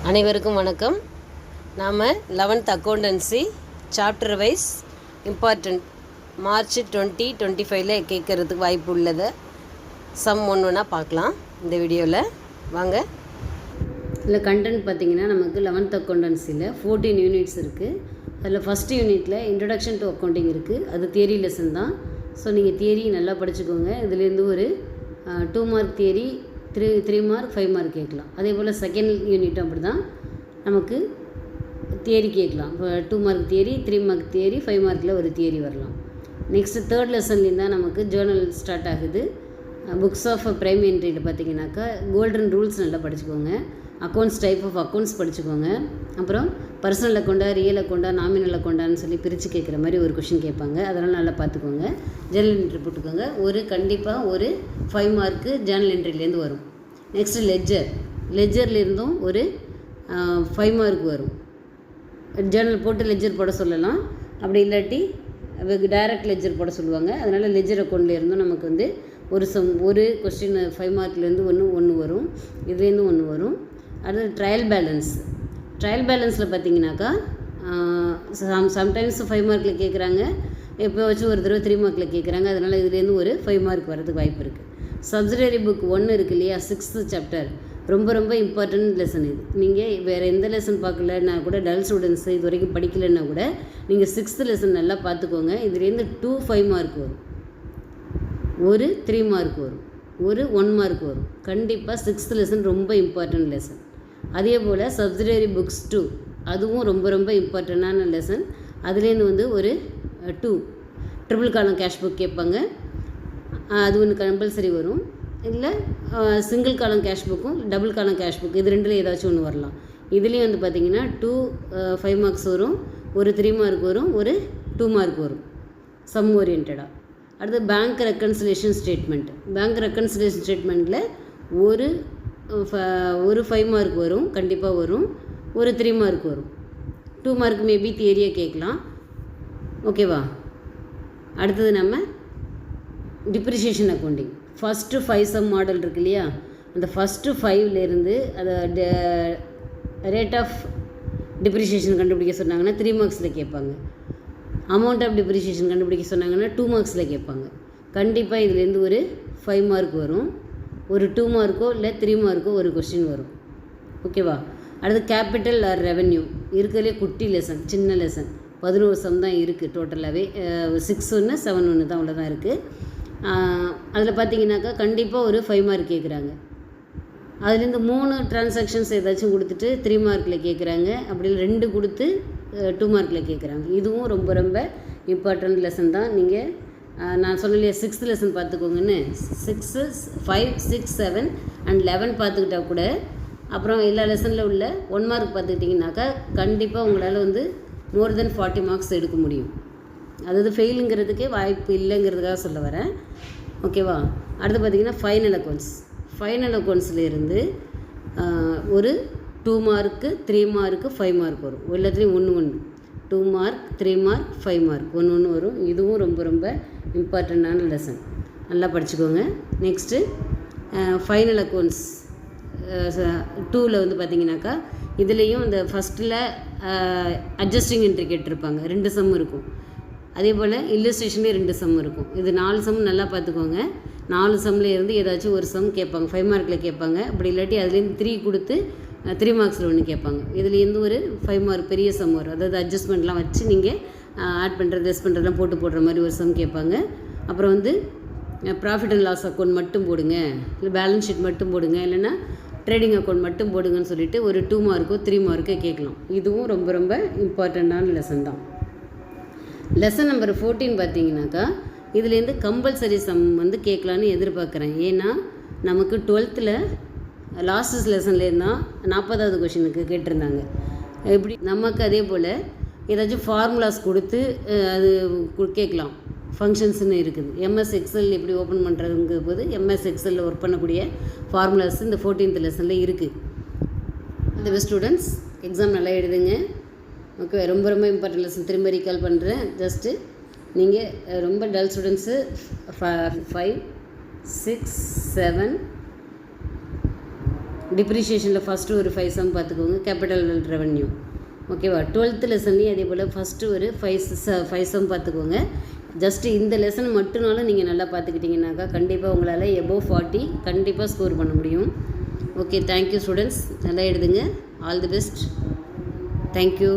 அனைவருக்கும் வணக்கம். நாம் 11th accountancy chapter wise important March 2025 கேட்குறதுக்கு வாய்ப்பு உள்ளது. சம் ஒன்றுனா பார்க்கலாம் இந்த வீடியோவில். வாங்க. இதில் கண்டென்ட் பார்த்திங்கன்னா நமக்கு 11th அக்கௌண்டன்சியில் 14 யூனிட்ஸ் இருக்குது. அதில் ஃபஸ்ட் யூனிட்டில் இன்ட்ரடக்ஷன் டு அக்கௌண்டிங் இருக்குது. அது தியரி லெசன் தான். ஸோ நீங்கள் தியரி நல்லா படிச்சுக்கோங்க. இதுலேருந்து ஒரு 2 மார்க் தியரி, 3 மார்க் 5 மார்க் கேட்கலாம். அதே போல் செகண்ட் யூனிட்டும் அப்படி தான் நமக்கு தியரி கேட்கலாம். இப்போ 2 மார்க் தியரி, 3 மார்க் தியரி, 5 மார்க்கில் ஒரு தியரி வரலாம். நெக்ஸ்ட்டு தேர்ட் லெசன்லேருந்து தான் நமக்கு ஜேர்னல் ஸ்டார்ட் ஆகுது. புக்ஸ் ஆஃப் ப்ரைம் என்ட்ரியில் பார்த்தீங்கன்னாக்கா கோல்டன் ரூல்ஸ் நல்லா படிச்சுக்கோங்க. அக்கௌண்ட்ஸ், டைப் ஆஃப் அக்கௌண்ட்ஸ் படிச்சுக்கோங்க. அப்புறம் பர்சனல் அக்கௌண்டா, ரியல் அக்கௌண்டா, நாமினல் அக்கௌண்டான்னு சொல்லி பிரித்து கேட்குற மாதிரி ஒரு கொஷின் கேட்பாங்க. அதெல்லாம் நல்லா பார்த்துக்கோங்க. ஜேர்னல் என்ட்ரி போட்டுக்கோங்க. கண்டிப்பாக ஒரு 5 மார்க்கு ஜேர்னல் என்ட்ரிலேருந்து வரும். நெக்ஸ்ட்டு லெஜர்லேருந்தும் ஒரு 5 மார்க் வரும். ஜேர்னல் போட்டு லெஜர் போட சொல்லலாம். அப்படி இல்லாட்டி டைரக்ட் லெஜர் போட சொல்லுவாங்க. அதனால் லெஜர் அக்கௌண்ட்லேருந்தும் நமக்கு ஒரு கொஸ்டின் 5 மார்க்லேருந்து ஒன்று வரும். இதுலேருந்து ஒன்று வரும். அடுத்து ட்ரையல் பேலன்ஸில் பார்த்தீங்கன்னாக்கா சம்டைம்ஸ் 5 மார்க்கில் கேட்குறாங்க. எப்போ வச்சு ஒரு தடவை 3 மார்க்கில் கேட்குறாங்க. அதனால் இதுலேருந்து ஒரு 5 மார்க் வரதுக்கு வாய்ப்பு இருக்குது. சப்சிடரி புக் 1 இருக்குது இல்லையா, 6th சாப்டர், ரொம்ப இம்பார்ட்டன்ட் லெசன் இது. நீங்கள் வேறு எந்த லெசன் பார்க்கலன்னா கூட, டல் ஸ்டூடெண்ட்ஸ் இது வரைக்கும் படிக்கலைன்னா கூட நீங்கள் 6th லெசன் நல்லா பார்த்துக்கோங்க. இதுலேருந்து 2 5 மார்க் வரும், ஒரு 3 மார்க் வரும், ஒரு 1 மார்க் வரும். கண்டிப்பாக 6th லெசன் ரொம்ப இம்பார்ட்டன்ட் லெசன். அதே போல் சப்சிடரி புக்ஸ் 2 அதுவும் ரொம்ப இம்பார்ட்டண்டான லெசன். அதுலேருந்து ஒரு 2 ட்ரிபிள் காலம் கேஷ் புக் கேட்பாங்க. அது ஒன்று கம்பல்சரி வரும். இல்லை சிங்கிள் காலம் கேஷ் புக்கும் டபுள் காலம் கேஷ் புக், இது ரெண்டில் ஏதாச்சும் ஒன்று வரலாம். இதுலேயும் பார்த்திங்கன்னா 2 5 மார்க்ஸ் வரும், ஒரு 3 மார்க் வரும், ஒரு 2 மார்க் வரும் சம் ஓரியன்டாக. அடுத்து பேங்க் ரெக்கன்சிலேஷன் ஸ்டேட்மெண்ட்டில் ஒரு 5 மார்க் வரும், கண்டிப்பாக வரும், ஒரு 3 மார்க் வரும். 2 மார்க் மேபி தியரியாக கேட்கலாம். ஓகேவா? அடுத்தது நம்ம depreciation accounting. First 5 sum model இருக்கு இல்லையா, அந்த ஃபஸ்ட்டு 5லேருந்து அதை ரேட் ஆஃப் டிப்ரிஷியேஷன் கண்டுபிடிக்க சொன்னாங்கன்னா 3 மார்க்ஸில் கேட்பாங்க. அமௌண்ட் ஆஃப் டிப்ரிஷியேஷன் கண்டுபிடிக்க சொன்னாங்கன்னா 2 மார்க்ஸில் கேட்பாங்க. கண்டிப்பாக இதுலேருந்து ஒரு 5 மார்க் வரும், ஒரு 2 மார்க்கோ இல்லை 3 மார்க்கோ ஒரு கொஸ்டின் வரும். ஓகேவா? அடுத்து கேபிட்டல் ஆர் ரெவென்யூ இருக்கிறதுலே குட்டி லெசன், சின்ன லெசன். 11 சம் தான் இருக்குது டோட்டலாகவே. 6 1 7 1 தான் அவ்வளோதான் இருக்குது. அதில் பார்த்தீங்கன்னாக்கா கண்டிப்பாக ஒரு 5 மார்க் கேட்குறாங்க. அதுலேருந்து 3 டிரான்சாக்ஷன்ஸ் ஏதாச்சும் கொடுத்துட்டு 3 மார்க்கில் கேட்குறாங்க. அப்படி 2 கொடுத்து 2 மார்க்கில் கேட்குறாங்க. இதுவும் ரொம்ப இம்பார்ட்டண்ட் லெசன் தான். நீங்கள் நான் சொல்லலையே 6th லெசன் பார்த்துக்கோங்கன்னு. 6 5 6 7 அண்ட் 11 பார்த்துக்கிட்டா கூட, அப்புறம் எல்லா லெசனில் உள்ள 1 மார்க் பார்த்துக்கிட்டிங்கனாக்கா கண்டிப்பாக உங்களால் மோர் தென் 40 மார்க்ஸ் எடுக்க முடியும். அதாவது ஃபெயிலுங்கிறதுக்கே வாய்ப்பு இல்லைங்கிறதுக்காக சொல்ல வரேன். ஓகேவா? அடுத்து பார்த்திங்கன்னா ஃபைனல் அக்கௌண்ட்ஸ்லேருந்து ஒரு 2 மார்க்கு 3 மார்க்கு 5 மார்க் வரும். எல்லாத்துலேயும் 1 2 மார்க் 3 மார்க் 5 மார்க் 1 வரும். இதுவும் ரொம்ப இம்பார்ட்டண்ட்டான லெசன். நல்லா படிச்சுக்கோங்க. நெக்ஸ்ட்டு ஃபைனல் அக்கௌண்ட்ஸ் 2ல் பார்த்திங்கனாக்கா இதுலேயும் இந்த ஃபஸ்ட்டில் அட்ஜஸ்டிங் என்ட்ரி கேட்டிருப்பாங்க, 2 சம் இருக்கும். அதே போல் இல்லஸ்ட்ரேஷன்லேயே 2 சம் இருக்கும். இது 4 சம் நல்லா பார்த்துக்கோங்க. 4 சம்மில் இருந்து ஏதாச்சும் ஒரு சம் கேட்பாங்க, 5 மார்க்கில் கேட்பாங்க. அப்படி இல்லாட்டி அதுலேருந்து 3 கொடுத்து 3 மார்க்ஸில் ஒன்று கேட்பாங்க. இதுலேருந்து ஒரு 5 மார்க் பெரிய சம் வரும். அதாவது அட்ஜஸ்ட்மெண்ட்லாம் வச்சு நீங்கள் ஆட் பண்ணுறது, லெஸ் பண்ணுறதுலாம் போடுற மாதிரி ஒரு சம் கேட்பாங்க. அப்புறம் ப்ராஃபிட் அண்ட் லாஸ் அக்கௌண்ட் மட்டும் போடுங்க, இல்லை பேலன்ஸ் ஷீட் மட்டும் போடுங்க, இல்லைன்னா ட்ரேடிங் அக்கௌண்ட் மட்டும் போடுங்கன்னு சொல்லிட்டு ஒரு 2 மார்க்கோ 3 மார்க்கோ கேட்கலாம். இதுவும் ரொம்ப இம்பார்ட்டண்ட்டான லெசன் தான். லெசன் நம்பர் 14 பார்த்தீங்கன்னாக்கா இதுலேருந்து கம்பல்சரி சம் கேட்கலான்னு எதிர்பார்க்குறேன். ஏன்னா நமக்கு 12th லாஸ்ட் லெசன்லேருந்து தான் 40வது கொஷினுக்கு கேட்டிருந்தாங்க. எப்படி நமக்கு அதே போல் ஏதாச்சும் ஃபார்முலாஸ் கொடுத்து அது கேட்கலாம். ஃபங்க்ஷன்ஸ்னு இருக்குது. எம்எஸ் எக்ஸல் எப்படி ஓப்பன் பண்ணுறதுங்கிற போது எம்எஸ் எக்ஸலில் ஒர்க் பண்ணக்கூடிய ஃபார்முலாஸ் இந்த 14th லெசனில் இருக்குது. இந்த ஸ்டூடெண்ட்ஸ் எக்ஸாம் நல்லா எழுதுங்க. ஓகே, ரொம்ப இம்பார்ட்டன்ட் லெசன். திரும்ப ரீகால் பண்ணுறேன். ஜஸ்ட்டு நீங்கள் ரொம்ப டல் ஸ்டூடெண்ட்ஸு 5 6 7 டிப்ரிஷியேஷனில் ஃபஸ்ட்டு ஒரு 5 சம் பார்த்துக்கோங்க, கேபிட்டல் ரெவென்யூ. ஓகேவா? 12th லெசன்லேயும் அதே போல் ஃபஸ்ட்டு ஒரு 5 சம் பார்த்துக்கோங்க. ஜஸ்ட்டு இந்த லெசன் மட்டும்னாலும் நீங்கள் நல்லா பார்த்துக்கிட்டிங்கனாக்கா கண்டிப்பாக உங்களால் எபோவ் 40 கண்டிப்பாக ஸ்கோர் பண்ண முடியும். Okay, thank you students. நல்லா எழுதுங்க. All the best. தேங்க்யூ.